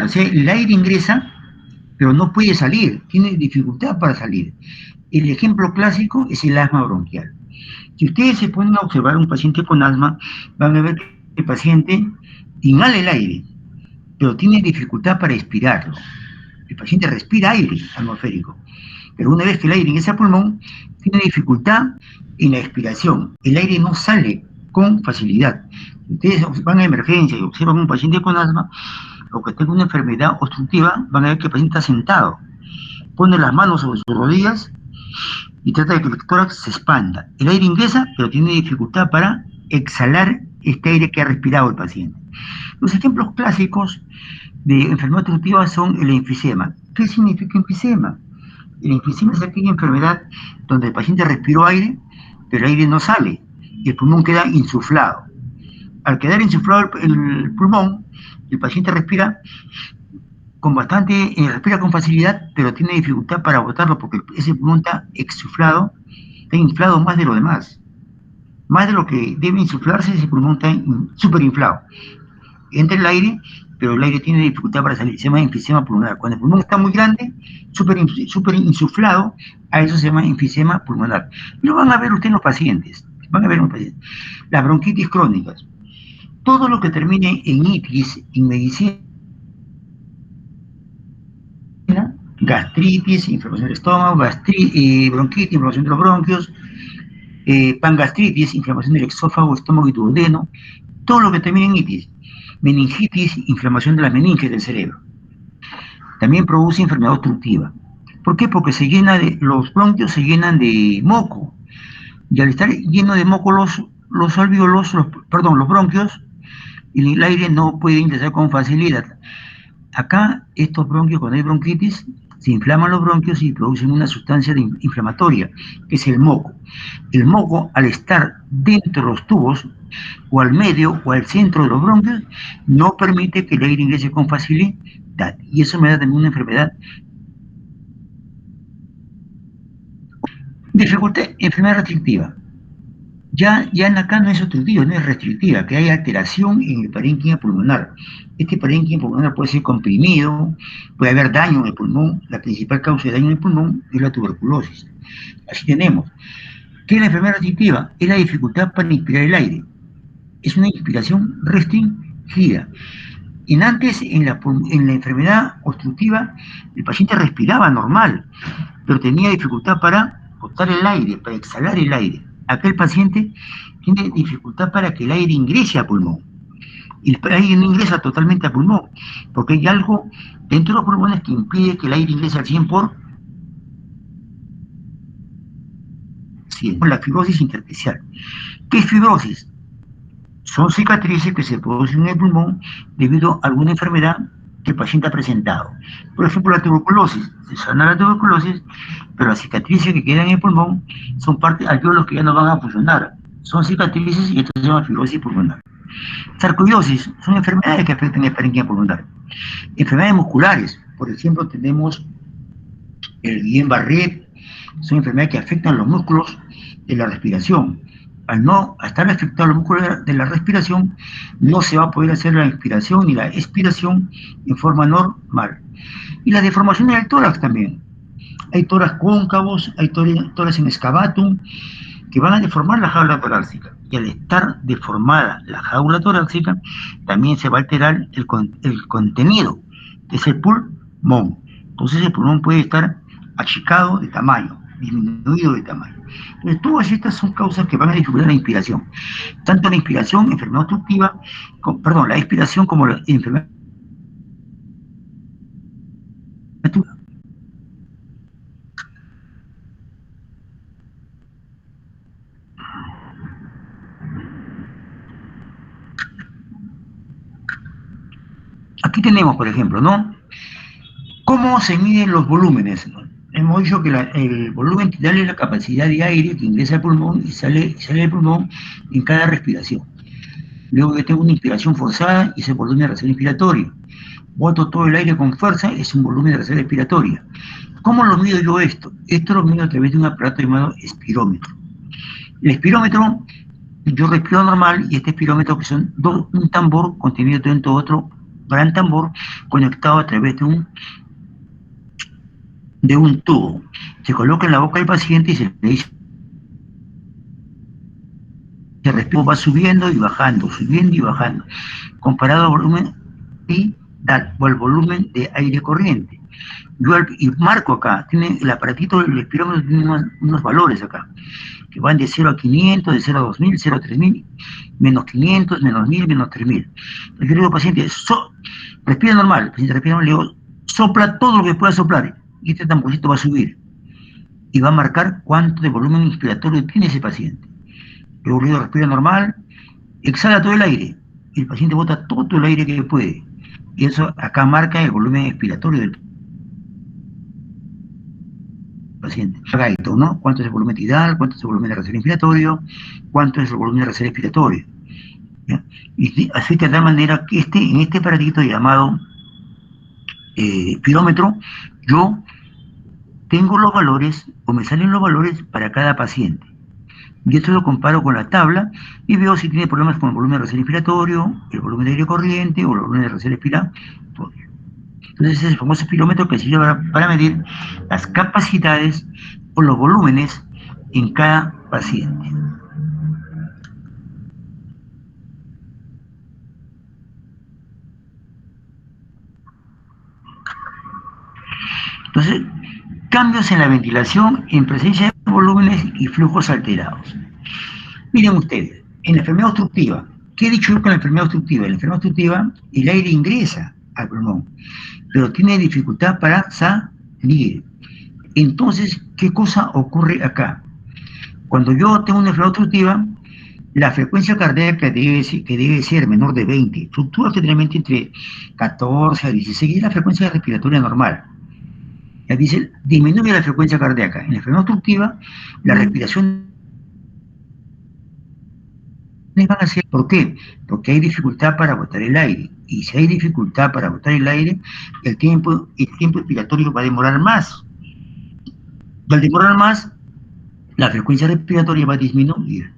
o sea, el aire ingresa, pero no puede salir, tiene dificultad para salir. El ejemplo clásico es el asma bronquial. Si ustedes se ponen a observar a un paciente con asma, van a ver que el paciente inhala el aire, pero tiene dificultad para expirarlo. El paciente respira aire atmosférico, pero una vez que el aire ingresa al pulmón, tiene dificultad en la expiración. El aire no sale con facilidad. Ustedes van a emergencia y observan a un paciente con asma o que tenga una enfermedad obstructiva, van a ver que el paciente está sentado, pone las manos sobre sus rodillas y trata de que el tórax se expanda. El aire ingresa, pero tiene dificultad para exhalar este aire que ha respirado el paciente. Los ejemplos clásicos de enfermedad obstructiva son el enfisema. ¿Qué significa enfisema? El enfisema es aquella enfermedad donde el paciente respiró aire, pero el aire no sale y el pulmón queda insuflado. Al quedar insuflado el pulmón, el paciente respira respira con facilidad, pero tiene dificultad para botarlo porque ese pulmón está exsuflado, está inflado más de lo demás. Más de lo que debe insuflarse, ese pulmón está súper inflado. Entra el aire, pero el aire tiene dificultad para salir, se llama enfisema pulmonar. Cuando el pulmón está muy grande, súper insuflado, a eso se llama enfisema pulmonar. Y lo van a ver ustedes en los pacientes. Las bronquitis crónicas. Todo lo que termine en itis, en medicina, gastritis, inflamación del estómago, bronquitis, inflamación de los bronquios, pangastritis, inflamación del esófago, estómago y duodeno, todo lo que termine en itis, meningitis, inflamación de las meninges del cerebro. También produce enfermedad obstructiva. ¿Por qué? Porque los bronquios se llenan de moco, y al estar lleno de moco los alvéolos, los bronquios, el aire no puede ingresar con facilidad. Acá, estos bronquios, cuando hay bronquitis, se inflaman los bronquios y producen una sustancia inflamatoria, que es el moco. El moco, al estar dentro de los tubos, o al medio, o al centro de los bronquios, no permite que el aire ingrese con facilidad. Y eso me da también una enfermedad. Dificultad, enfermedad restrictiva. Ya acá no es obstructiva, no es restrictiva, que hay alteración en el parénquima pulmonar. Este parénquima pulmonar puede ser comprimido, puede haber daño en el pulmón. La principal causa de daño en el pulmón es la tuberculosis. Así tenemos. ¿Qué es la enfermedad restrictiva? Es la dificultad para inspirar el aire. Es una inspiración restringida. Antes, en la enfermedad obstructiva, el paciente respiraba normal, pero tenía dificultad para botar el aire, para exhalar el aire. Aquel paciente tiene dificultad para que el aire ingrese al pulmón. Y el aire no ingresa totalmente al pulmón, porque hay algo dentro de los pulmones que impide que el aire ingrese al 100%. La fibrosis intersticial. ¿Qué es fibrosis? Son cicatrices que se producen en el pulmón debido a alguna enfermedad que el paciente ha presentado. Por ejemplo, la tuberculosis. Se sana la tuberculosis, pero las cicatrices que quedan en el pulmón son alvéolos que ya no van a funcionar. Son cicatrices y esto se llama fibrosis pulmonar. Sarcoidosis son enfermedades que afectan el parénquima pulmonar. Enfermedades musculares, por ejemplo, tenemos el Guillain-Barré, son enfermedades que afectan los músculos de la respiración. Al estar afectados los músculos de la respiración, no se va a poder hacer la inspiración ni la expiración en forma normal. Y las deformaciones del tórax también. Hay tórax cóncavos, hay tórax en excavatum, que van a deformar la jaula torácica. Y al estar deformada la jaula torácica, también se va a alterar el contenido, que es el pulmón. Entonces el pulmón puede estar achicado de tamaño, disminuido de tamaño. Entonces, todas estas son causas que van a dificultar la inspiración. Tanto la inspiración, enfermedad obstructiva, la expiración como la enfermedad. Aquí tenemos, por ejemplo, ¿no? ¿Cómo se miden los volúmenes? Hemos dicho que el volumen tital es la capacidad de aire que ingresa al pulmón y sale del pulmón en cada respiración. Luego que tengo una inspiración forzada, ese volumen de reserva inspiratoria. Boto todo el aire con fuerza, es un volumen de reserva expiratoria. ¿Cómo lo mido yo esto? Esto lo mido a través de un aparato llamado espirómetro. El espirómetro, yo respiro normal y este espirómetro, que son un tambor contenido dentro de otro gran tambor conectado a través de un tubo. Se coloca en la boca del paciente y se le dice que el respiro va subiendo y bajando, comparado al volumen o al volumen de aire corriente. Yo y marco acá, tiene el aparatito del respirómetro, tiene unos valores acá, que van de 0 a 500, de 0 a 2000, 0 a 3000, menos 500, menos 1000, menos 3000. Yo le digo al paciente, respira normal, el paciente respira normal, le digo, sopla todo lo que pueda soplar, y este tamborcito va a subir, y va a marcar cuánto de volumen inspiratorio tiene ese paciente. Luego le digo, respira normal, exhala todo el aire, y el paciente bota todo el aire que puede, y eso acá marca el volumen expiratorio del paciente. ¿No? ¿Cuánto es el volumen tidal? ¿Cuánto es el volumen de reserva inspiratorio? ¿Cuánto es el volumen de reserva expiratorio? ¿Ya? Y así de tal manera que en este aparatito llamado pirómetro, yo tengo los valores, o me salen los valores para cada paciente. Y esto lo comparo con la tabla y veo si tiene problemas con el volumen de reserva inspiratorio, el volumen de aire corriente o el volumen de reserva expiratorio. Entonces es el famoso pirómetro que sirve para medir las capacidades o los volúmenes en cada paciente. Entonces, cambios en la ventilación en presencia de volúmenes y flujos alterados. Miren ustedes, en la enfermedad obstructiva, ¿qué he dicho yo con la enfermedad obstructiva? En la enfermedad obstructiva, el aire ingresa al pulmón, pero tiene dificultad para salir. Entonces, ¿qué cosa ocurre acá? Cuando yo tengo una enfermedad obstructiva, la frecuencia cardíaca que debe ser menor de 20, fluctúa generalmente entre 14 a 16, es la frecuencia respiratoria normal. Ya dice, disminuye la frecuencia cardíaca. En la enfermedad obstructiva, la respiración van a ser. ¿Por qué? Porque hay dificultad para botar el aire. Y si hay dificultad para botar el aire, el tiempo expiratorio va a demorar más. Y al demorar más, la frecuencia respiratoria va a disminuir.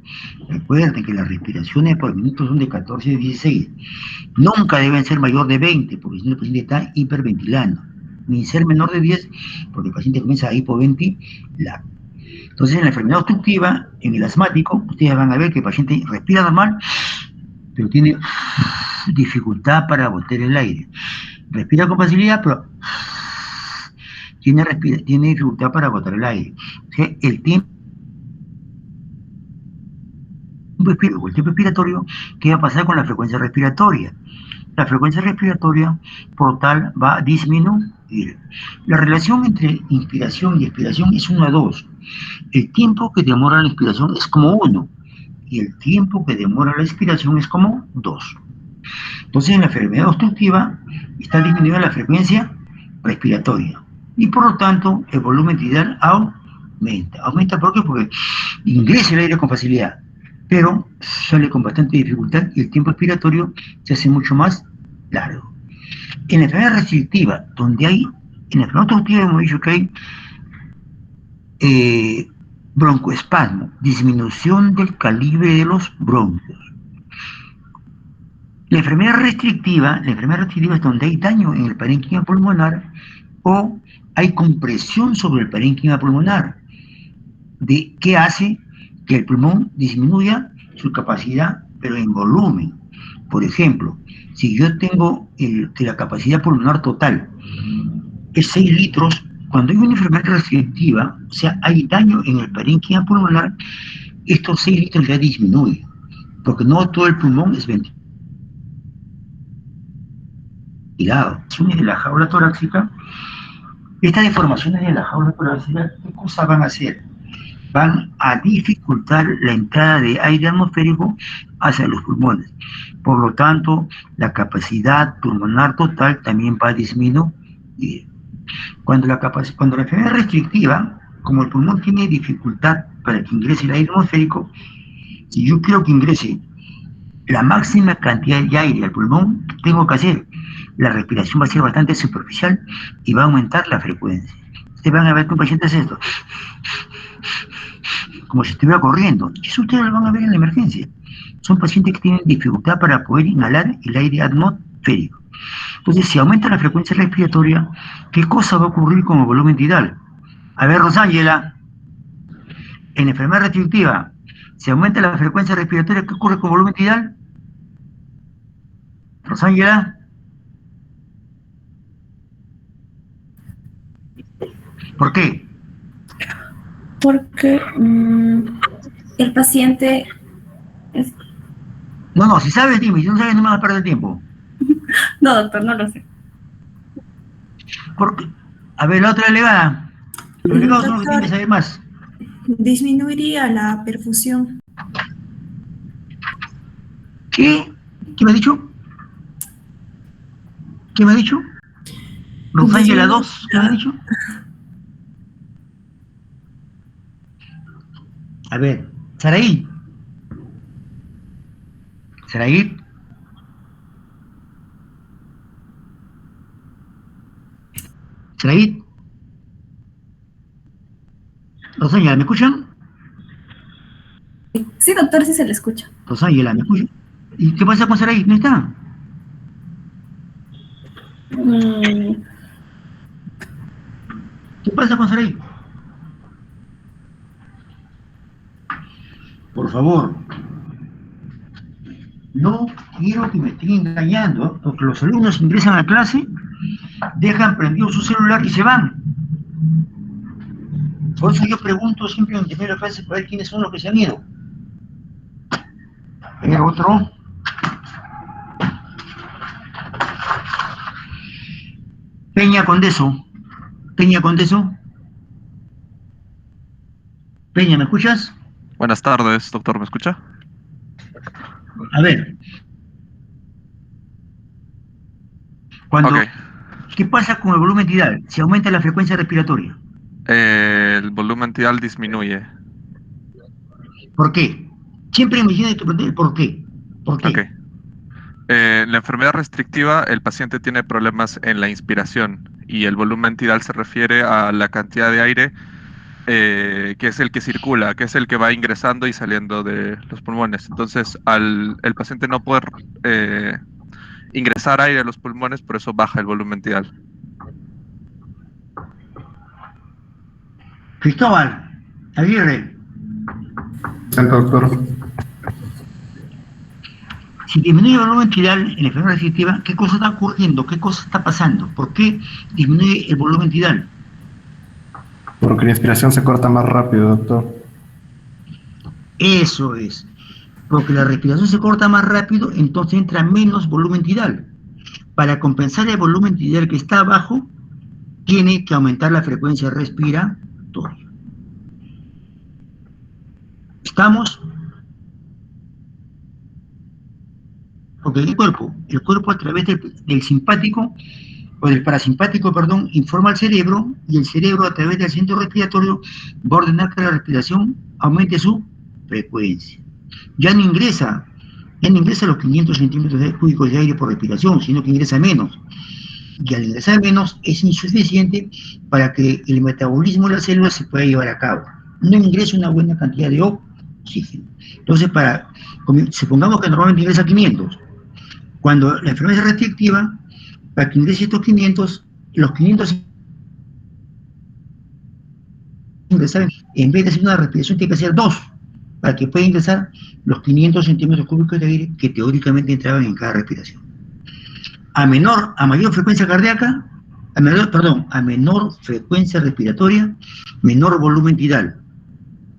Recuerden que las respiraciones por minuto son de 14 a 16. Nunca deben ser mayor de 20, porque si no el paciente está hiperventilando. Ni ser menor de 10, porque el paciente comienza a hipoventilar. Entonces, en la enfermedad obstructiva, en el asmático, ustedes van a ver que el paciente respira normal, pero tiene dificultad para botar el aire. Respira con facilidad, pero tiene dificultad para botar el aire. O sea, el tiempo expiratorio, ¿qué va a pasar con la frecuencia respiratoria? La frecuencia respiratoria por tal va a disminuir. La relación entre inspiración y expiración es 1 a 2. El tiempo que demora la inspiración es como 1 y el tiempo que demora la expiración es como 2. Entonces, en la enfermedad obstructiva está disminuyendo la frecuencia respiratoria y por lo tanto el volumen tidal aumenta. ¿Aumenta por qué? Porque ingresa el aire con facilidad, pero sale con bastante dificultad y el tiempo expiratorio se hace mucho más largo. En la enfermedad restrictiva, en la enfermedad obstructiva hemos dicho que hay broncoespasmo, disminución del calibre de los bronquios. La enfermedad restrictiva es donde hay daño en el parénquima pulmonar o hay compresión sobre el parénquima pulmonar, que hace que el pulmón disminuya su capacidad, pero en volumen. Por ejemplo, si yo tengo que la capacidad pulmonar total es 6 litros, cuando hay una enfermedad restrictiva, o sea, hay daño en el parénquima pulmonar, estos 6 litros ya disminuyen, porque no todo el pulmón es ventilado. De la jaula torácica, estas deformaciones de la jaula torácica, ¿qué cosa van a hacer? Van a dificultar la entrada de aire atmosférico hacia los pulmones. Por lo tanto, la capacidad pulmonar total también va a disminuir. Cuando la enfermedad es restrictiva, como el pulmón tiene dificultad para que ingrese el aire atmosférico, si yo quiero que ingrese la máxima cantidad de aire al pulmón, tengo que hacer, la respiración va a ser bastante superficial y va a aumentar la frecuencia. Ustedes van a ver que un paciente hace esto, como si estuviera corriendo. Eso ustedes lo van a ver en la emergencia. Son pacientes que tienen dificultad para poder inhalar el aire atmosférico. Entonces, si aumenta la frecuencia respiratoria, ¿qué cosa va a ocurrir con el volumen tidal? A ver, Rosángela, en enfermedad restrictiva, si aumenta la frecuencia respiratoria, ¿qué ocurre con el volumen tidal? Rosángela, ¿por qué? Porque el paciente... No, si sabes, dime, si no sabes, no me vas a perder el tiempo. No, doctor, no lo sé. Porque, a ver, la otra delegada. Los delegados son los que tienen que Doctor, saber más. disminuiría la perfusión. ¿Qué? ¿Qué me ha dicho? ¿Qué me ha dicho? Rosángela 2, ¿qué me ha dicho? A ver, Saraí. Saraí. Saraí. Rosángela, ¿me escuchan? Sí, doctor, sí se le escucha. Rosángela, ¿me escuchan? ¿Y qué pasa con Saraí? ¿No está? ¿Qué pasa con Saraí? Por favor, no quiero que me estén engañando, porque los alumnos ingresan a clase, dejan prendido su celular y se van. Por eso yo pregunto siempre en primera clase para ver quiénes son los que se han ido. El otro. Peña Condeso. Peña Condeso. Peña, ¿me escuchas? Buenas tardes, doctor, ¿me escucha? A ver. Cuando, Ok. ¿qué pasa con el volumen tidal? Se aumenta la frecuencia respiratoria. El volumen tidal disminuye. ¿Por qué? Siempre me tienes que preguntar por qué. ¿Por Ok. qué? La enfermedad restrictiva, el paciente tiene problemas en la inspiración y el volumen tidal se refiere a la cantidad de aire que es el que circula, que es el que va ingresando y saliendo de los pulmones. Entonces, al el paciente no poder ingresar aire a los pulmones, por eso baja el volumen tidal. Cristóbal, Aguirre, Doctor. si disminuye el volumen tidal en la enfermedad restrictiva, ¿qué cosa está ocurriendo? ¿Qué cosa está pasando? ¿Por qué disminuye el volumen tidal? Porque la inspiración se corta más rápido, doctor. Eso es. Porque la respiración se corta más rápido, entonces entra menos volumen tidal. Para compensar el volumen tidal que está abajo, tiene que aumentar la frecuencia respiratoria. ¿Estamos? Porque el cuerpo a través del simpático, o del parasimpático, perdón, informa al cerebro, y el cerebro a través del centro respiratorio va a ordenar que la respiración aumente su frecuencia. Ya no ingresa los 500 centímetros cúbicos de aire por respiración, sino que ingresa menos. Y al ingresar menos es insuficiente para que el metabolismo de las células se pueda llevar a cabo. No ingresa una buena cantidad de oxígeno. Entonces, supongamos que normalmente ingresa 500. Cuando la enfermedad es restrictiva, para que ingrese estos 500, los 500 ingresar, en vez de hacer una respiración, tiene que hacer 2, para que pueda ingresar los 500 centímetros cúbicos de aire que teóricamente entraban en cada respiración. A mayor frecuencia cardíaca, a menor frecuencia respiratoria, menor volumen tidal.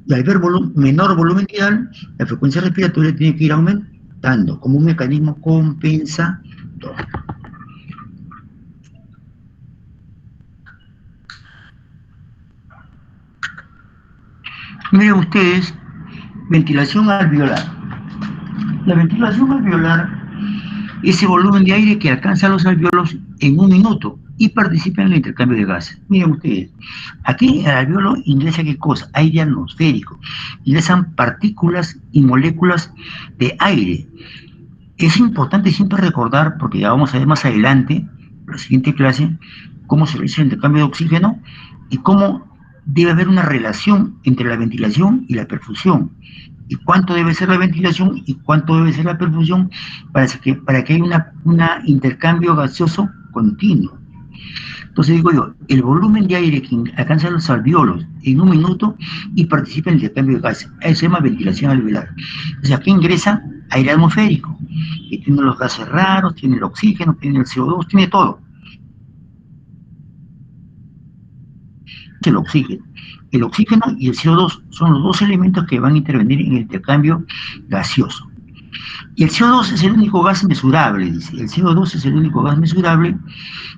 Y al ver menor volumen tidal, la frecuencia respiratoria tiene que ir aumentando como un mecanismo compensador. Miren ustedes, ventilación alveolar. La ventilación alveolar es ese volumen de aire que alcanza los alveolos en 1 minuto y participa en el intercambio de gases. Miren ustedes, aquí al alveolo ingresa ¿qué cosa? Aire atmosférico. Ingresan partículas y moléculas de aire. Es importante siempre recordar, porque ya vamos a ver más adelante, en la siguiente clase, cómo se realiza el intercambio de oxígeno y cómo debe haber una relación entre la ventilación y la perfusión. y cuánto debe ser la ventilación y cuánto debe ser la perfusión para que haya un intercambio gaseoso continuo. Entonces digo yo, el volumen de aire que alcanza los alveolos en un minuto y participa en el intercambio de gases, eso se llama ventilación alveolar. O sea, aquí ingresa aire atmosférico, que tiene los gases raros, tiene el oxígeno, tiene el CO2, tiene todo. El oxígeno. El oxígeno y el CO2 son los dos elementos que van a intervenir en el intercambio gaseoso. Y el CO2 es el único gas mesurable, dice. El CO2 es el único gas mesurable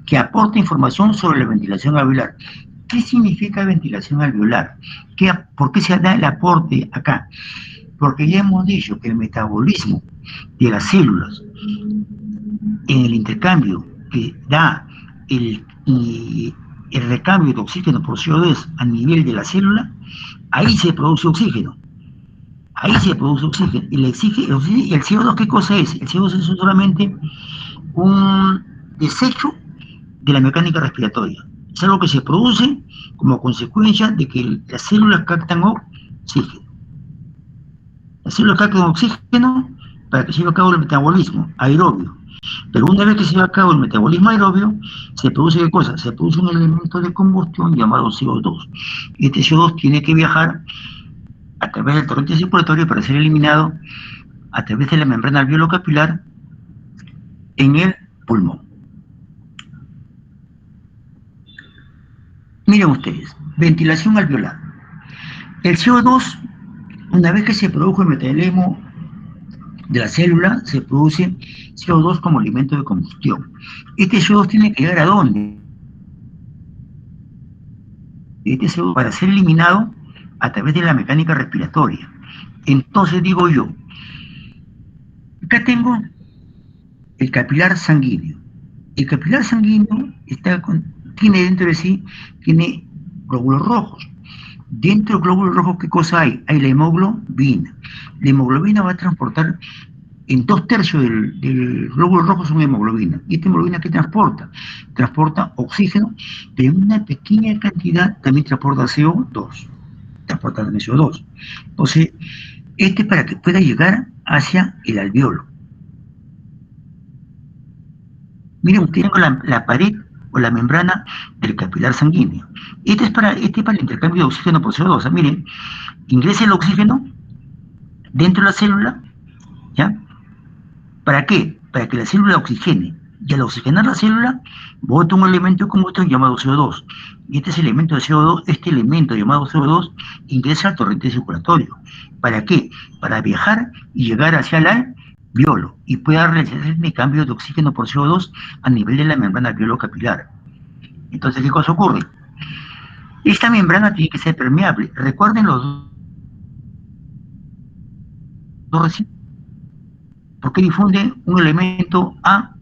que aporta información sobre la ventilación alveolar. ¿Qué significa ventilación alveolar? ¿Por qué se da el aporte acá? Porque ya hemos dicho que el metabolismo de las células en el intercambio que da el recambio de oxígeno por CO2 a nivel de la célula, ahí se produce oxígeno. Ahí se produce oxígeno. Y el CO2, ¿qué cosa es? El CO2 es solamente un desecho de la mecánica respiratoria. Es algo que se produce como consecuencia de que las células captan oxígeno. Las células captan oxígeno para que se lleve a cabo el metabolismo aerobio. Pero una vez que se lleva a cabo el metabolismo aerobio, se produce ¿qué cosa? Se produce un elemento de combustión llamado CO2. Este CO2 tiene que viajar a través del torrente circulatorio para ser eliminado a través de la membrana alveolo-capilar en el pulmón. Miren ustedes, ventilación alveolar. El CO2, una vez que se produjo el metabolismo de la célula, se produce CO2 como elemento de combustión. Este CO2 tiene que llegar ¿a dónde? Este CO2 para ser eliminado a través de la mecánica respiratoria. Entonces digo yo, acá tengo el capilar sanguíneo. El capilar sanguíneo tiene dentro de sí, tiene glóbulos rojos. Dentro de glóbulos rojos, ¿qué cosa hay? Hay la hemoglobina. La hemoglobina va a transportar, en 2/3 del glóbulo rojo son hemoglobina. ¿Y esta hemoglobina qué transporta? Transporta oxígeno, pero en una pequeña cantidad también transporta CO2. Transporta también CO2. Entonces, este es para que pueda llegar hacia el alveolo. Miren, usted tengo la pared o la membrana del capilar sanguíneo. Este es para el intercambio de oxígeno por CO2. O sea, miren, ingresa el oxígeno dentro de la célula, ¿ya? ¿Para qué? Para que la célula oxigene. Y al oxigenar la célula, bota un elemento de combustión llamado CO2. Y este elemento llamado CO2 ingresa al torrente circulatorio. ¿Para qué? Para viajar y llegar hacia el alveolo y pueda realizarse el cambio de oxígeno por CO2 a nivel de la membrana alveolo-capilar. Entonces, ¿qué cosa ocurre? Esta membrana tiene que ser permeable. Recuerden los dos recipientes. Porque difunde un elemento A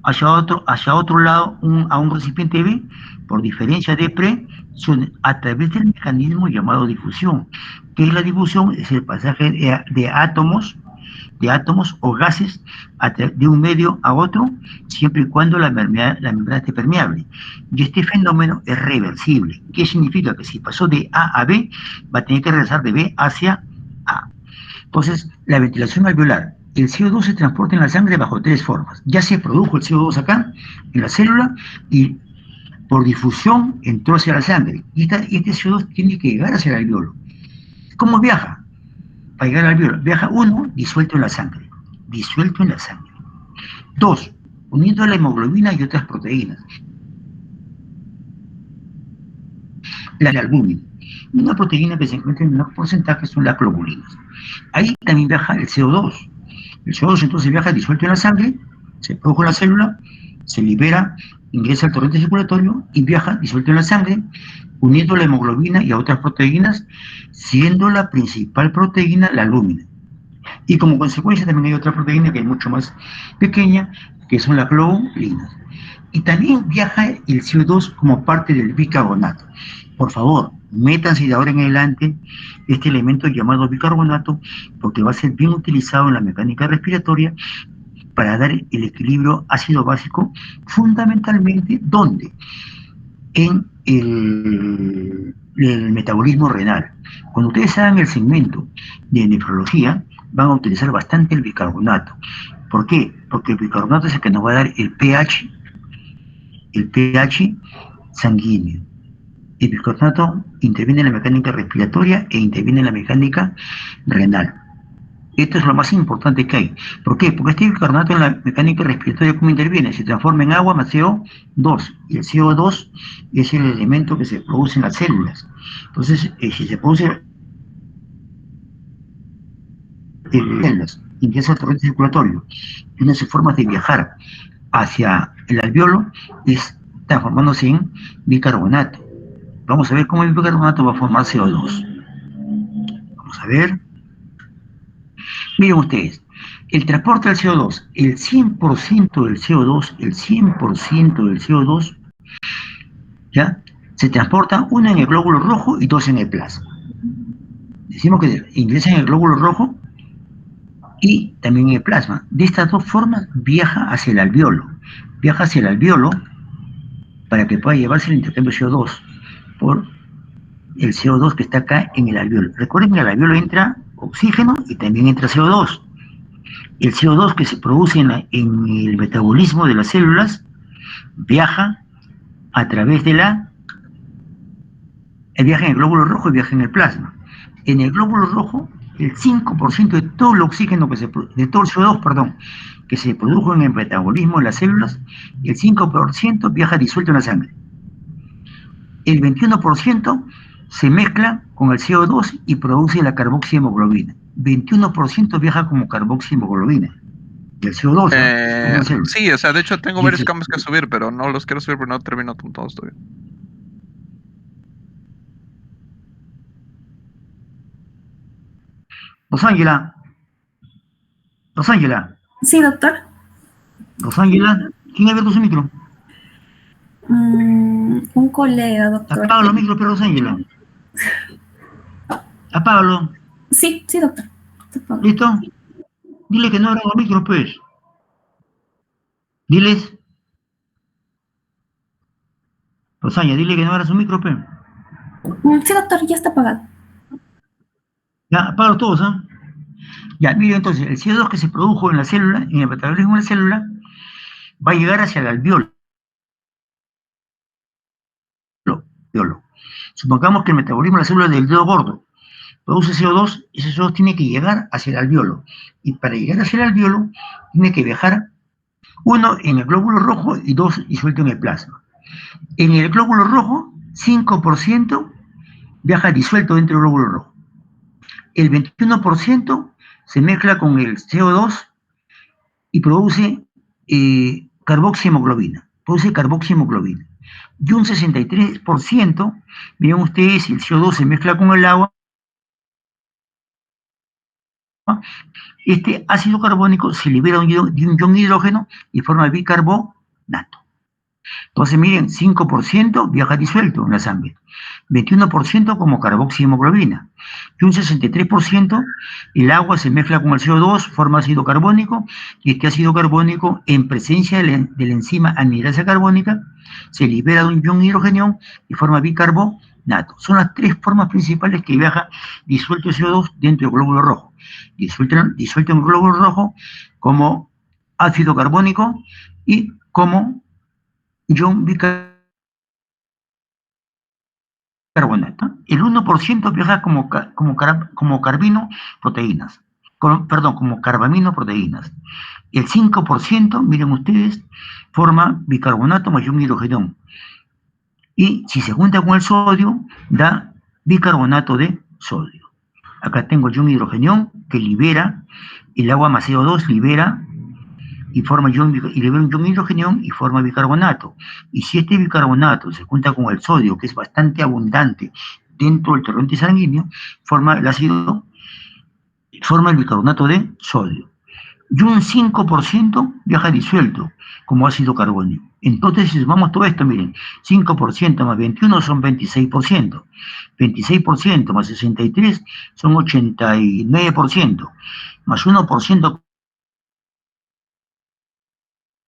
hacia otro lado a un recipiente B por diferencia de presión a través del mecanismo llamado difusión. ¿Qué es la difusión? Es el pasaje de átomos o gases de un medio a otro, siempre y cuando la membrana esté permeable. Y este fenómeno es reversible. ¿Qué significa? Que si pasó de A a B, va a tener que regresar de B hacia A. Entonces, la ventilación alveolar. El CO2 se transporta en la sangre bajo 3 formas. Ya se produjo el CO2 acá, en la célula, y por difusión entró hacia la sangre. Y este CO2 tiene que llegar hacia el alveolo. ¿Cómo viaja? Para llegar al alveolo, viaja uno, disuelto en la sangre. 2, uniendo la hemoglobina y otras proteínas. La albúmina. Una proteína que se encuentra en menor porcentaje son las globulinas. Ahí también viaja el CO2. El CO2 entonces viaja disuelto en la sangre, se produjo en la célula, se libera, ingresa al torrente circulatorio y viaja disuelto en la sangre, uniendo la hemoglobina y a otras proteínas, siendo la principal proteína la albúmina. Y como consecuencia también hay otra proteína que es mucho más pequeña, que son las globulinas. Y también viaja el CO2 como parte del bicarbonato. Por favor, métanse de ahora en adelante este elemento llamado bicarbonato, porque va a ser bien utilizado en la mecánica respiratoria para dar el equilibrio ácido básico, fundamentalmente, ¿dónde? En el metabolismo renal. Cuando ustedes hagan el segmento de nefrología, van a utilizar bastante el bicarbonato. ¿Por qué? Porque el bicarbonato es el que nos va a dar el pH sanguíneo. El bicarbonato interviene en la mecánica respiratoria e interviene en la mecánica renal. Esto es lo más importante que hay. ¿Por qué? Porque este bicarbonato en la mecánica respiratoria, ¿cómo interviene? Se transforma en agua más CO2. Y el CO2 es el elemento que se produce en las células. Entonces, si se produce ingresa al torrente circulatorio y una de sus formas de viajar hacia el alveolo es transformándose en bicarbonato. Vamos a ver cómo el bicarbonato va a formar CO2. Vamos a ver. Miren ustedes, el transporte del CO2, el 100% del CO2, ¿ya? Se transporta uno en el glóbulo rojo y dos en el plasma. Decimos que ingresa en el glóbulo rojo y también en el plasma. De estas dos formas viaja hacia el alveolo. Viaja hacia el alveolo para que pueda llevarse el intercambio de CO2 por el CO2 que está acá en el alveolo. Recuerden que en el alveolo entra oxígeno y también entra CO2. El CO2 que se produce en el metabolismo de las células viaja a través de viaja en el glóbulo rojo y viaja en el plasma. En el glóbulo rojo, el 5% de todo el oxígeno de todo el CO2, perdón, que se produjo en el metabolismo de las células, el 5% viaja disuelto en la sangre. El 21% se mezcla con el CO2 y produce la carboxihemoglobina. 21% viaja como carboxihemoglobina. Y el CO2. Sí, o sea, de hecho tengo varios campos que subir, pero no los quiero subir porque no termino con todos todavía. Rosángela. Sí, doctor. Rosángela, ¿quién ha abierto su micro? Un colega, doctor. Apaga los micros, pero Rosángela. Apágalo. Sí, doctor. ¿Listo? Dile que no abran los micros, pues. Diles. Rosángela, dile que no abra su micro, pues. Sí, doctor, ya está apagado. Ya, apágalo todos, ¿ah? Ya, mire entonces, el CO2 que se produjo en la célula, en el metabolismo de la célula, va a llegar hacia el alveolo. Supongamos que el metabolismo de la célula del dedo gordo produce CO2, ese CO2 tiene que llegar hacia el alveolo. Y para llegar hacia el alveolo, tiene que viajar uno en el glóbulo rojo y dos disuelto en el plasma. En el glóbulo rojo, 5% viaja disuelto dentro del glóbulo rojo. El 21% se mezcla con el CO2 y produce carboxihemoglobina. Y un 63%, miren ustedes, si el CO2 se mezcla con el agua, este ácido carbónico se libera de un ion hidrógeno y forma bicarbonato. Entonces, miren, 5% viaja disuelto en la sangre, 21% como carboxihemoglobina, y un 63% el agua se mezcla con el CO2, forma ácido carbónico, y este ácido carbónico, en presencia de la enzima anhidrasa carbónica, se libera de un ion hidrógeno y forma bicarbonato. Son las tres formas principales que viaja disuelto CO2 dentro del glóbulo rojo. Disuelto en el glóbulo rojo como ácido carbónico y como ion bicarbonato. El 1% viaja como carbaminoproteínas. El 5%, miren ustedes, forma bicarbonato más ion hidrógeno. Y si se junta con el sodio, da bicarbonato de sodio. Acá tengo el ion hidrógeno que libera, el agua más CO2 libera y libera un ion hidrógeno y forma bicarbonato. Y si este bicarbonato se junta con el sodio, que es bastante abundante dentro del torrente sanguíneo, forma el bicarbonato de sodio. Y un 5% viaja disuelto como ácido carbónico. Entonces, si sumamos todo esto, miren, 5% más 21 son 26%. 26% más 63 son 89%. Más 1%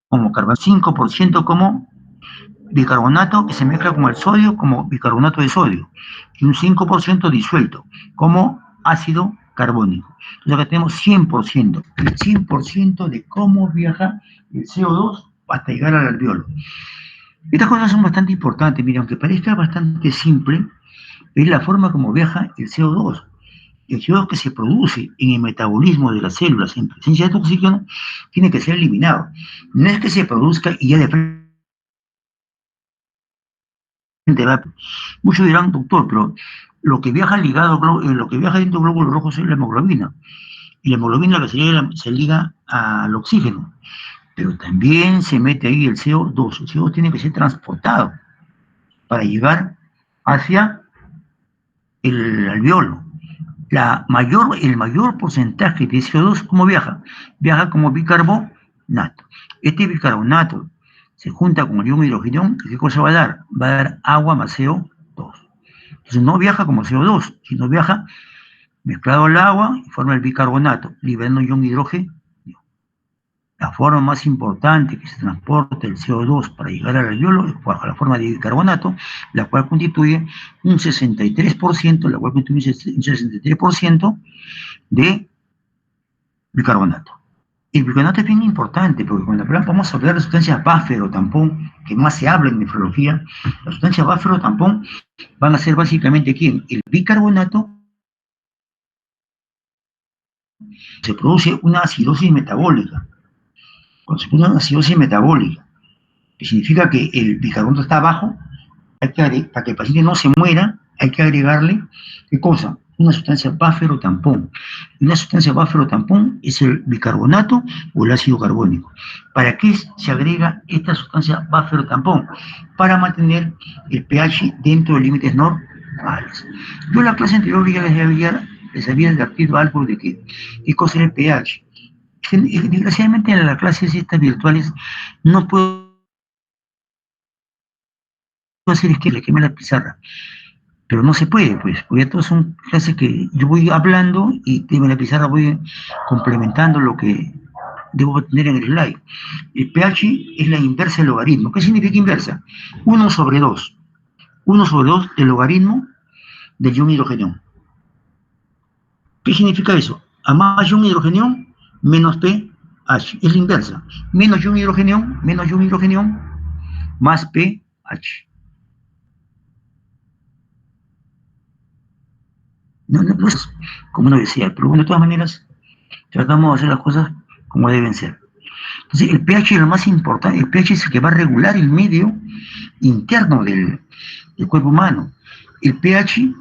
como carbón, 5% como bicarbonato que se mezcla con el sodio como bicarbonato de sodio y un 5% disuelto como ácido carbónico. Entonces acá tenemos 100%, el 100% de cómo viaja el CO2 hasta llegar al alveolo. Estas cosas son bastante importantes, mira, aunque parezca bastante simple, es la forma como viaja el CO2. El CO2 que se produce en el metabolismo de las células en presencia de oxígeno tiene que ser eliminado. No es que se produzca y ya de frente va. Muchos dirán, doctor, pero lo que viaja lo que viaja dentro del glóbulo rojo es la hemoglobina. Y la hemoglobina lo que se liga al oxígeno. Pero también se mete ahí el CO2. El CO2 tiene que ser transportado para llegar hacia el alveolo. El mayor porcentaje de CO2, ¿cómo viaja? Viaja como bicarbonato. Este bicarbonato se junta con el ion hidrógeno, ¿y qué cosa va a dar? Va a dar agua más CO2. Entonces no viaja como CO2, sino viaja mezclado al agua y forma el bicarbonato, liberando ion hidrógeno. La forma más importante que se transporta el CO2 para llegar al alveolo es bajo la forma de bicarbonato, la cual constituye un 63%, de bicarbonato. El bicarbonato es bien importante porque cuando vamos a hablar de sustancias buffer o tampón, que más se habla en nefrología, las sustancias buffer o tampón van a ser básicamente ¿quién? El bicarbonato. Se produce una acidosis metabólica. Cuando se produce una acidosis metabólica, que significa que el bicarbonato está abajo, para que el paciente no se muera, hay que agregarle, ¿qué cosa? Una sustancia buffer o tampón. Y una sustancia buffer o tampón es el bicarbonato o el ácido carbónico. ¿Para qué se agrega esta sustancia buffer o tampón? Para mantener el pH dentro de límites normales. Yo en la clase anterior ya les había advertido algo de qué cosa era el pH. Desgraciadamente en las clases estas virtuales no puedo hacer que le queme la pizarra, pero no se puede, pues, porque todas son clases que yo voy hablando y en la pizarra voy complementando lo que debo tener en el slide. El pH es la inversa del logaritmo. ¿Qué significa inversa? 1 sobre 2. 1 sobre 2 del logaritmo del ion hidrógeno. ¿Qué significa eso? A más ion hidrógeno, menos pH. Es la inversa. Menos ion hidrógeno, más pH. No es como uno decía, pero bueno, de todas maneras, tratamos de hacer las cosas como deben ser. Entonces, el pH es lo más importante. El pH es el que va a regular el medio interno del cuerpo humano. El pH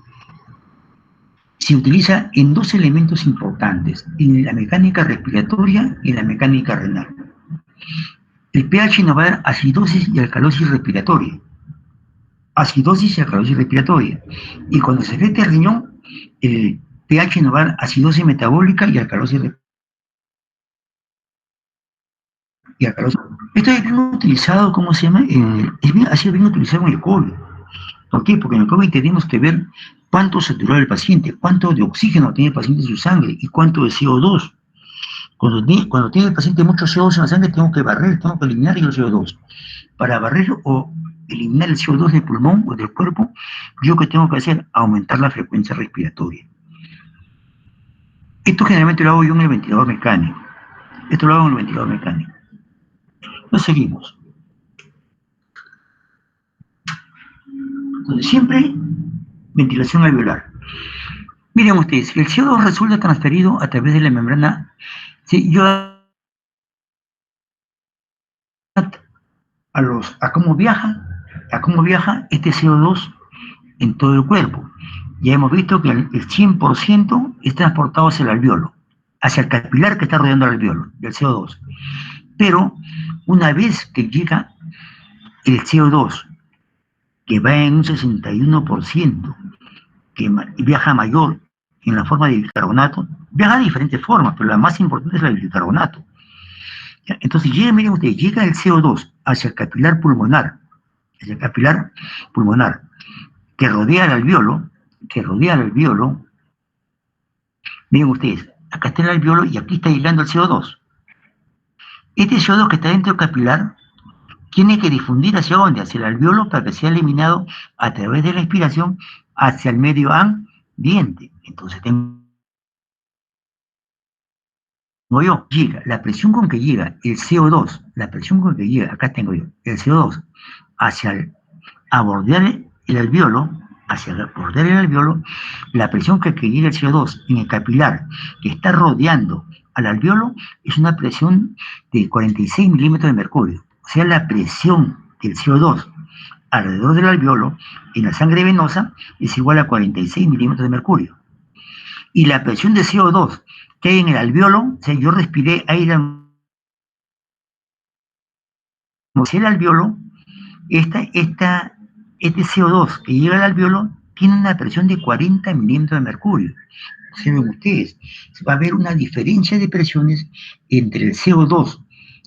se utiliza en dos elementos importantes, en la mecánica respiratoria y en la mecánica renal. El pH nos va a dar acidosis y alcalosis respiratoria. Acidosis y alcalosis respiratoria. Y cuando se afecta el riñón, el pH nos va a dar acidosis metabólica y alcalosis respiratoria. Esto es bien utilizado, ¿cómo se llama? Ha sido bien utilizado en el COVID. ¿Por qué? Porque en el COVID tenemos que ver cuánto saturó el paciente, cuánto de oxígeno tiene el paciente en su sangre y cuánto de CO2. Cuando tiene el paciente mucho CO2 en la sangre, tengo que eliminar el CO2. Para barrer o eliminar el CO2 del pulmón o del cuerpo, yo que tengo que hacer, aumentar la frecuencia respiratoria. Esto generalmente lo hago yo en el ventilador mecánico. Entonces seguimos. Entonces siempre ventilación alveolar. Miren ustedes, el CO2 resulta transferido a través de la membrana. ¿Sí? A cómo viaja este CO2 en todo el cuerpo. Ya hemos visto que el 100% es transportado hacia el alveolo, hacia el capilar que está rodeando el alveolo, del CO2. Pero una vez que llega el CO2, que va en un 61%, que viaja mayor en la forma de bicarbonato, viaja de diferentes formas, pero la más importante es la del bicarbonato. Entonces, miren ustedes, llega el CO2 hacia el capilar pulmonar, que rodea el alveolo, miren ustedes, acá está el alveolo y aquí está llegando el CO2. Este CO2 que está dentro del capilar tiene que difundir hacia dónde, hacia el alveolo, para que sea eliminado a través de la expiración hacia el medio ambiente. Entonces tengo yo, llega, la presión con que llega el CO2, la presión con que llega, acá tengo yo, el CO2, a bordear el alveolo, hacia bordear el alveolo, la presión que llega el CO2 en el capilar que está rodeando al alveolo es una presión de 46 milímetros de mercurio. O sea, la presión del CO2 alrededor del alveolo en la sangre venosa es igual a 46 milímetros de mercurio. Y la presión de CO2 que hay en el alveolo, o sea, yo respiré aire hacia el alveolo, este CO2 que llega al alveolo tiene una presión de 40 milímetros de mercurio. Observen ustedes, va a haber una diferencia de presiones entre el CO2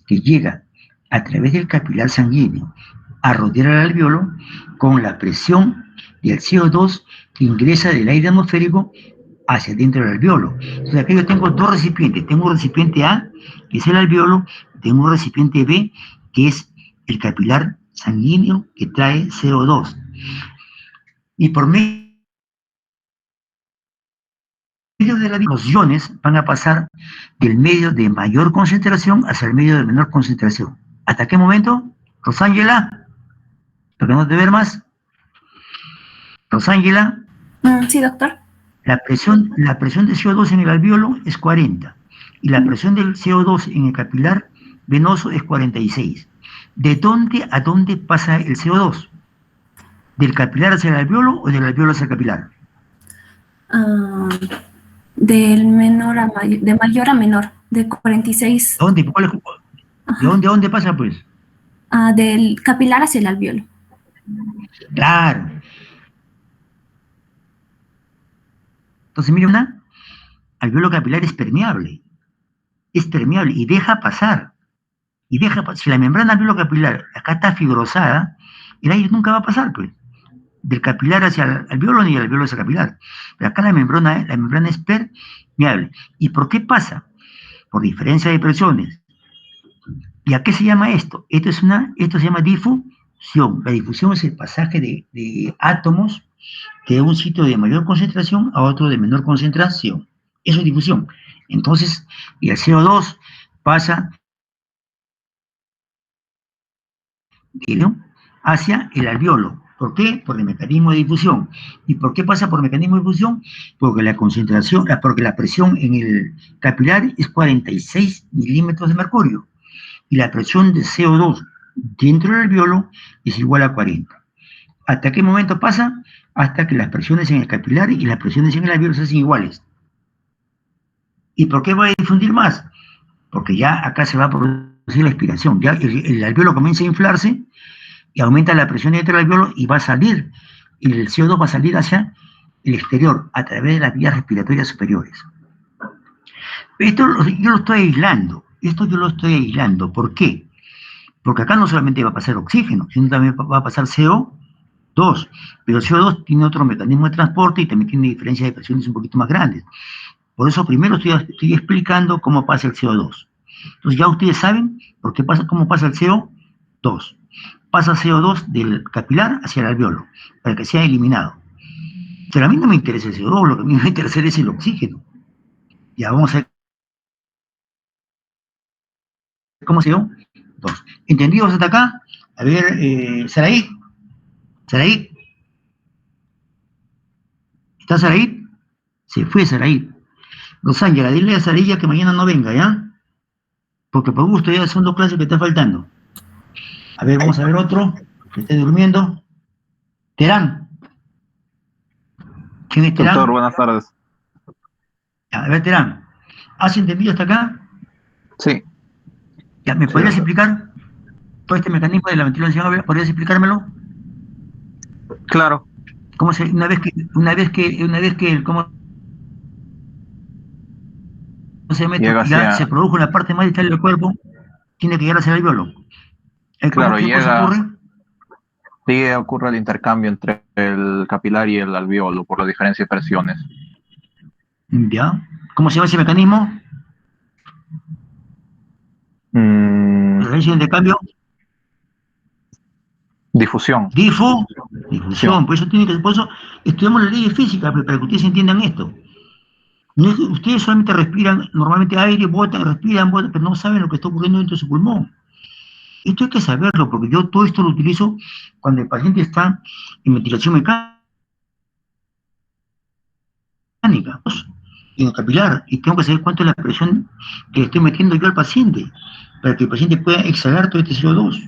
que llega a través del capilar sanguíneo a rodear al alveolo con la presión del CO2 que ingresa del aire atmosférico hacia dentro del alveolo. Entonces aquí yo tengo dos recipientes. Tengo un recipiente A, que es el alveolo, tengo un recipiente B, que es el capilar sanguíneo que trae CO2. Y por medio de los iones van a pasar del medio de mayor concentración hacia el medio de menor concentración. ¿Hasta qué momento? Rosángela, para que no te ver más. Rosángela. Sí, doctor. La presión de CO2 en el alveolo es 40 y la presión del CO2 en el capilar venoso es 46. ¿De dónde a dónde pasa el CO2? ¿Del capilar hacia el alveolo o del alveolo hacia el capilar? Del menor a mayor, de mayor a menor, de 46. ¿Dónde? ¿De dónde a dónde pasa, pues? Del capilar hacia el alveolo. Claro. Entonces, mire alveolo capilar es permeable y deja pasar. Si la membrana alveolo capilar acá está fibrosada, el aire nunca va a pasar, pues, del capilar hacia el alveolo ni del alveolo hacia el capilar. Pero acá la membrana es permeable. ¿Y por qué pasa? Por diferencia de presiones. ¿Y a qué se llama esto? Esto se llama difusión. La difusión es el pasaje de átomos de un sitio de mayor concentración a otro de menor concentración. Eso es difusión. Entonces, el CO2 pasa hacia el alveolo. ¿Por qué? Por el mecanismo de difusión. ¿Y por qué pasa por mecanismo de difusión? Porque la presión en el capilar es 46 milímetros de mercurio y la presión de CO2 dentro del alveolo es igual a 40. ¿Hasta qué momento pasa? Hasta que las presiones en el capilar y las presiones en el alveolo se hacen iguales. ¿Y por qué va a difundir más? Porque ya acá se va a producir la expiración. Ya el alveolo comienza a inflarse y aumenta la presión dentro del alveolo y va a salir, y el CO2 va a salir hacia el exterior a través de las vías respiratorias superiores. Esto yo lo estoy aislando. ¿Por qué? Porque acá no solamente va a pasar oxígeno, sino también va a pasar CO2, pero el CO2 tiene otro mecanismo de transporte y también tiene diferencias de presiones un poquito más grandes. Por eso primero estoy explicando cómo pasa el CO2. Entonces ya ustedes saben cómo pasa el CO2. Pasa CO2 del capilar hacia el alveolo, para que sea eliminado. Pero a mí no me interesa el CO2, lo que a mí me interesa es el oxígeno. Ya vamos a ver cómo CO2. ¿Entendidos hasta acá? A ver, Saraí. ¿Está Saraí? Se fue Saraí. Rosángela, dile a Sarilla que mañana no venga, ¿ya? Porque por gusto ya son 2 clases que está faltando. A ver, vamos a ver otro que esté durmiendo. Terán. ¿Quién es Terán? Doctor, buenas tardes. A ver, Terán. ¿Has entendido hasta acá? Sí. Ya, ¿me podrías explicar todo este mecanismo de la ventilación? ¿Podrías explicármelo? Claro. ¿Cómo se, una vez que cómo se mete, Llega ya hacia- se produjo en la parte más distal del cuerpo, tiene que llegar hacia el alveolo? Claro, ¿Qué cosa ocurre? Sí, ocurre el intercambio entre el capilar y el alveolo por la diferencia de presiones. Ya. ¿Cómo se llama ese mecanismo? ¿La diferencia de intercambio? Difusión. Difusión, por eso estudiamos la ley de física, para que ustedes entiendan esto. No es que ustedes solamente respiran normalmente aire, botan, respiran, botan, pero no saben lo que está ocurriendo dentro de su pulmón. Esto hay que saberlo, porque yo todo esto lo utilizo cuando el paciente está en ventilación mecánica, en el capilar, y tengo que saber cuánto es la presión que le estoy metiendo yo al paciente, para que el paciente pueda exhalar todo este CO2,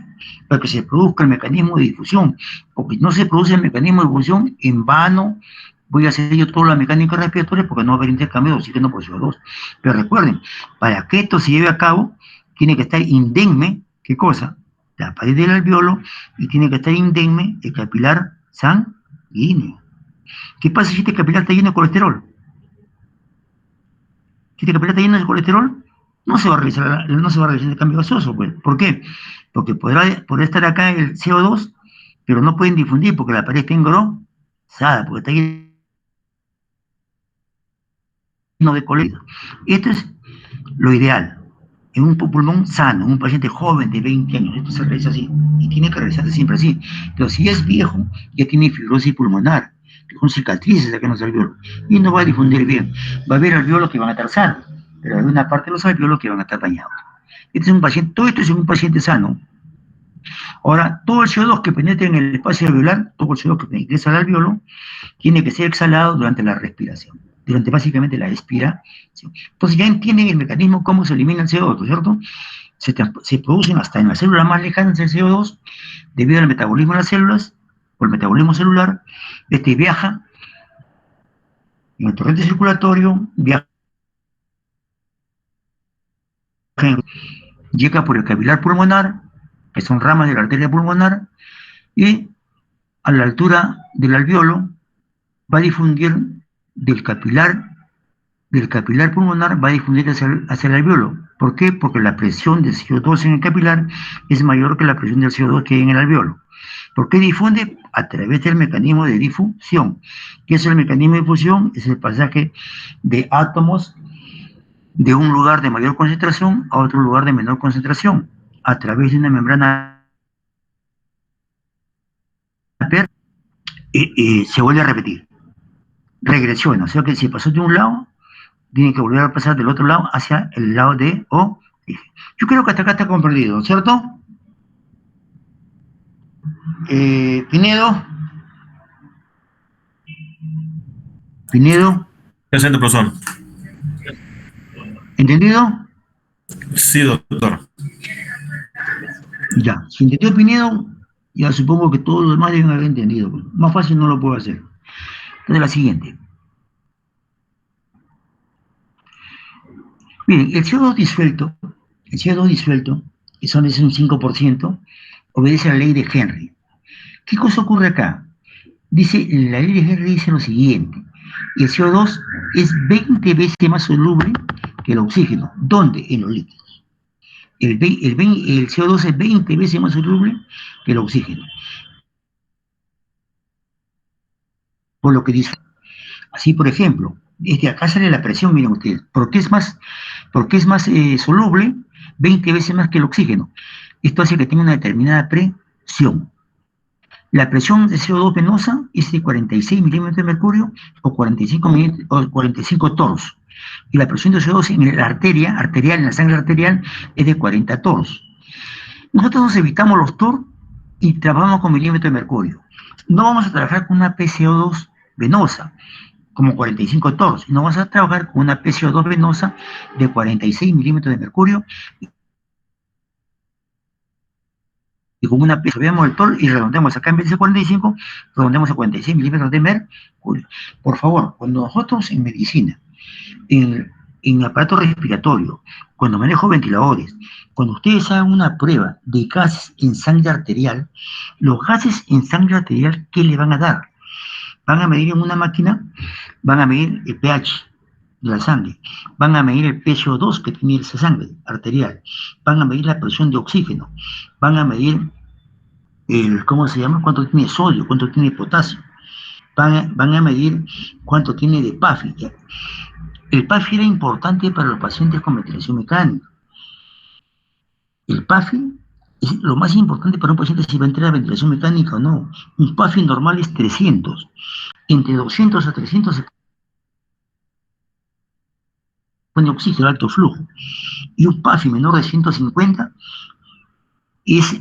para que se produzca el mecanismo de difusión, porque no se produce el mecanismo de difusión en vano. Voy a hacer yo toda la mecánica respiratoria porque no va a haber intercambio de oxígeno por CO2. Pero recuerden, para que esto se lleve a cabo, tiene que estar indemne, ¿qué cosa? La pared del alveolo, y tiene que estar indemne el capilar sanguíneo. ¿Qué pasa si este capilar está lleno de colesterol? Si este capilar está lleno de colesterol, no se va a realizar el cambio gaseoso, pues. ¿Por qué? Porque podrá estar acá el CO2, pero no pueden difundir porque la pared está engrosada, porque está lleno de colesterol. Esto es lo ideal. En un pulmón sano, en un paciente joven de 20 años, esto se realiza así, y tiene que realizarse siempre así. Pero si es viejo, ya tiene fibrosis pulmonar, que son cicatrices acá en los alveolos, y no va a difundir bien. Va a haber alveolos que van a estar sanos, pero hay una parte de los alveolos que van a estar dañados. Este es un paciente, todo esto es en un paciente sano. Ahora, todo el CO2 que penetre en el espacio alveolar, todo el CO2 que ingresa al alveolo, tiene que ser exhalado durante la respiración, durante básicamente la expiración. Entonces ya entienden el mecanismo, cómo se elimina el CO2, ¿cierto? Se producen hasta en las células más lejanas el CO2, debido al metabolismo de las células, o el metabolismo celular. Este viaja en el torrente circulatorio, llega por el capilar pulmonar, que son ramas de la arteria pulmonar, y a la altura del alveolo va a difundir del capilar pulmonar, va a difundir hacia el alveolo. ¿Por qué? Porque la presión de CO2 en el capilar es mayor que la presión del CO2 que hay en el alveolo. ¿Por qué difunde? A través del mecanismo de difusión. ¿Qué es el mecanismo de difusión? Es el pasaje de átomos de un lugar de mayor concentración a otro lugar de menor concentración, a través de una membrana. Se vuelve a repetir. Regresiona, o sea que si pasó de un lado, tiene que volver a pasar del otro lado hacia el lado de origen. Yo creo que hasta acá está comprendido, ¿cierto? Pinedo. Presente, profesor. ¿Entendido? Sí, doctor. Ya, si entendió Pinedo, ya supongo que todos los demás deben haber entendido. Más fácil no lo puedo hacer. Entonces la siguiente. Miren, el CO2 disuelto, que es un 5%, obedece a la ley de Henry. ¿Qué cosa ocurre acá? Dice, la ley de Henry dice lo siguiente: el CO2 es 20 veces más soluble que el oxígeno. ¿Dónde? En los líquidos. El CO2 es 20 veces más soluble que el oxígeno. Por lo que dice, así por ejemplo, desde acá sale la presión, miren ustedes, porque es más soluble, 20 veces más que el oxígeno. Esto hace que tenga una determinada presión. La presión de CO2 venosa es de 46 milímetros de mercurio o 45 toros. Y la presión de CO2 en la en la sangre arterial, es de 40 toros. Nosotros nos evitamos los toros y trabajamos con milímetros de mercurio. No vamos a trabajar con una PCO2 venosa, como 45 toros, sino vamos a trabajar con una PCO2 venosa de 46 milímetros de mercurio, y con una PCO2, veamos el toro y redondeamos acá, en vez de 45, redondeamos a 46 milímetros de mercurio. Por favor, cuando nosotros en medicina, en aparato respiratorio, cuando manejo ventiladores, cuando ustedes hagan una prueba de gases en sangre arterial, los gases en sangre arterial, ¿qué le van a dar? Van a medir en una máquina, van a medir el pH de la sangre, van a medir el PCO2 que tiene esa sangre arterial, van a medir la presión de oxígeno, van a medir cuánto tiene sodio, cuánto tiene potasio, van a medir cuánto tiene de PAFI. El PAFI era importante para los pacientes con ventilación mecánica. El PAFI lo más importante para un paciente es si va a entrar a ventilación mecánica o no. Un PAFI normal es 300. Entre 200 a 300 se pone oxígeno alto flujo. Y un PAFI menor de 150 es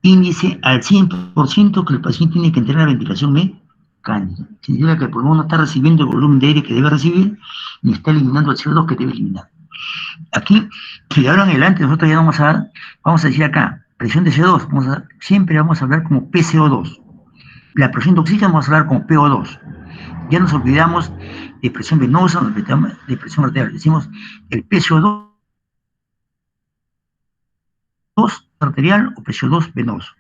índice al 100% que el paciente tiene que entrar a ventilación mecánica. Significa que el pulmón no está recibiendo el volumen de aire que debe recibir, ni está eliminando el CO2 que debe eliminar. Aquí, si de ahora en adelante nosotros ya vamos a decir acá, presión de CO2, siempre vamos a hablar como PCO2. La presión de oxígeno vamos a hablar como PO2. Ya nos olvidamos de presión venosa, de presión arterial. Decimos el PCO2 arterial o PCO2 venoso.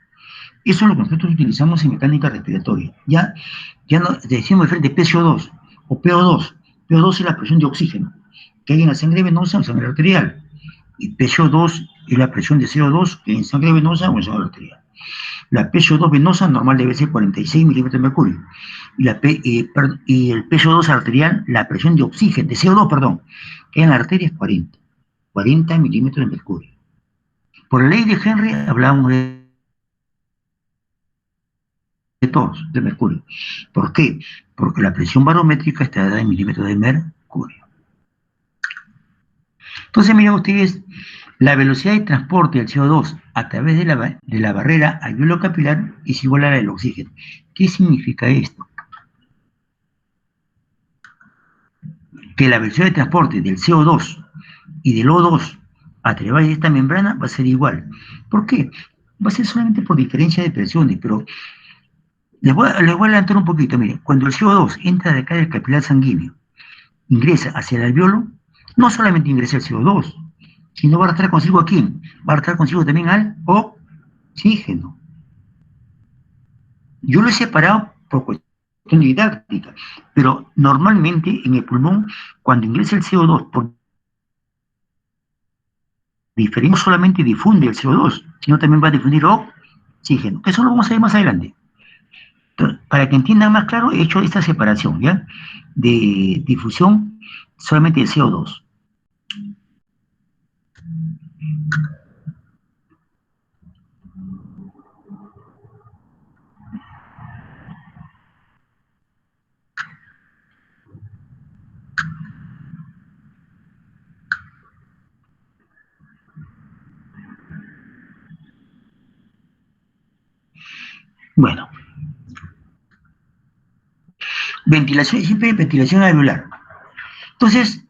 Eso es lo que nosotros utilizamos en mecánica respiratoria. Ya no decimos de frente PCO2 o PO2. PO2 es la presión de oxígeno que hay en la sangre venosa o en sangre arterial. Y PCO2 es la presión de CO2 que hay en sangre venosa o en sangre arterial. La PCO2 venosa normal debe ser 46 milímetros de mercurio. Y el PCO2 arterial, la presión de oxígeno, de CO2, perdón, que hay en la arteria es 40 milímetros de mercurio. Por la ley de Henry hablábamos de todos, de mercurio. ¿Por qué? Porque la presión barométrica está dada en milímetros de mercurio. Entonces, miren ustedes, la velocidad de transporte del CO2 a través de la barrera alveolo-capilar es igual a la del oxígeno. ¿Qué significa esto? Que la velocidad de transporte del CO2 y del O2 a través de esta membrana va a ser igual. ¿Por qué? Va a ser solamente por diferencia de presiones, pero les voy a adelantar un poquito. Miren, cuando el CO2 entra de acá del capilar sanguíneo, ingresa hacia el alveolo, no solamente ingresa el CO2, sino va a arrastrar consigo a quién, va a arrastrar consigo también al oxígeno. Yo lo he separado por cuestión didáctica, pero normalmente en el pulmón, cuando ingresa el CO2 por diferencia, no solamente difunde el CO2, sino también va a difundir oxígeno. Eso lo vamos a ver más adelante. Entonces, para que entiendan más claro, he hecho esta separación, ¿ya? De difusión solamente de CO2. Bueno, ventilación, siempre ventilación alveolar. Entonces,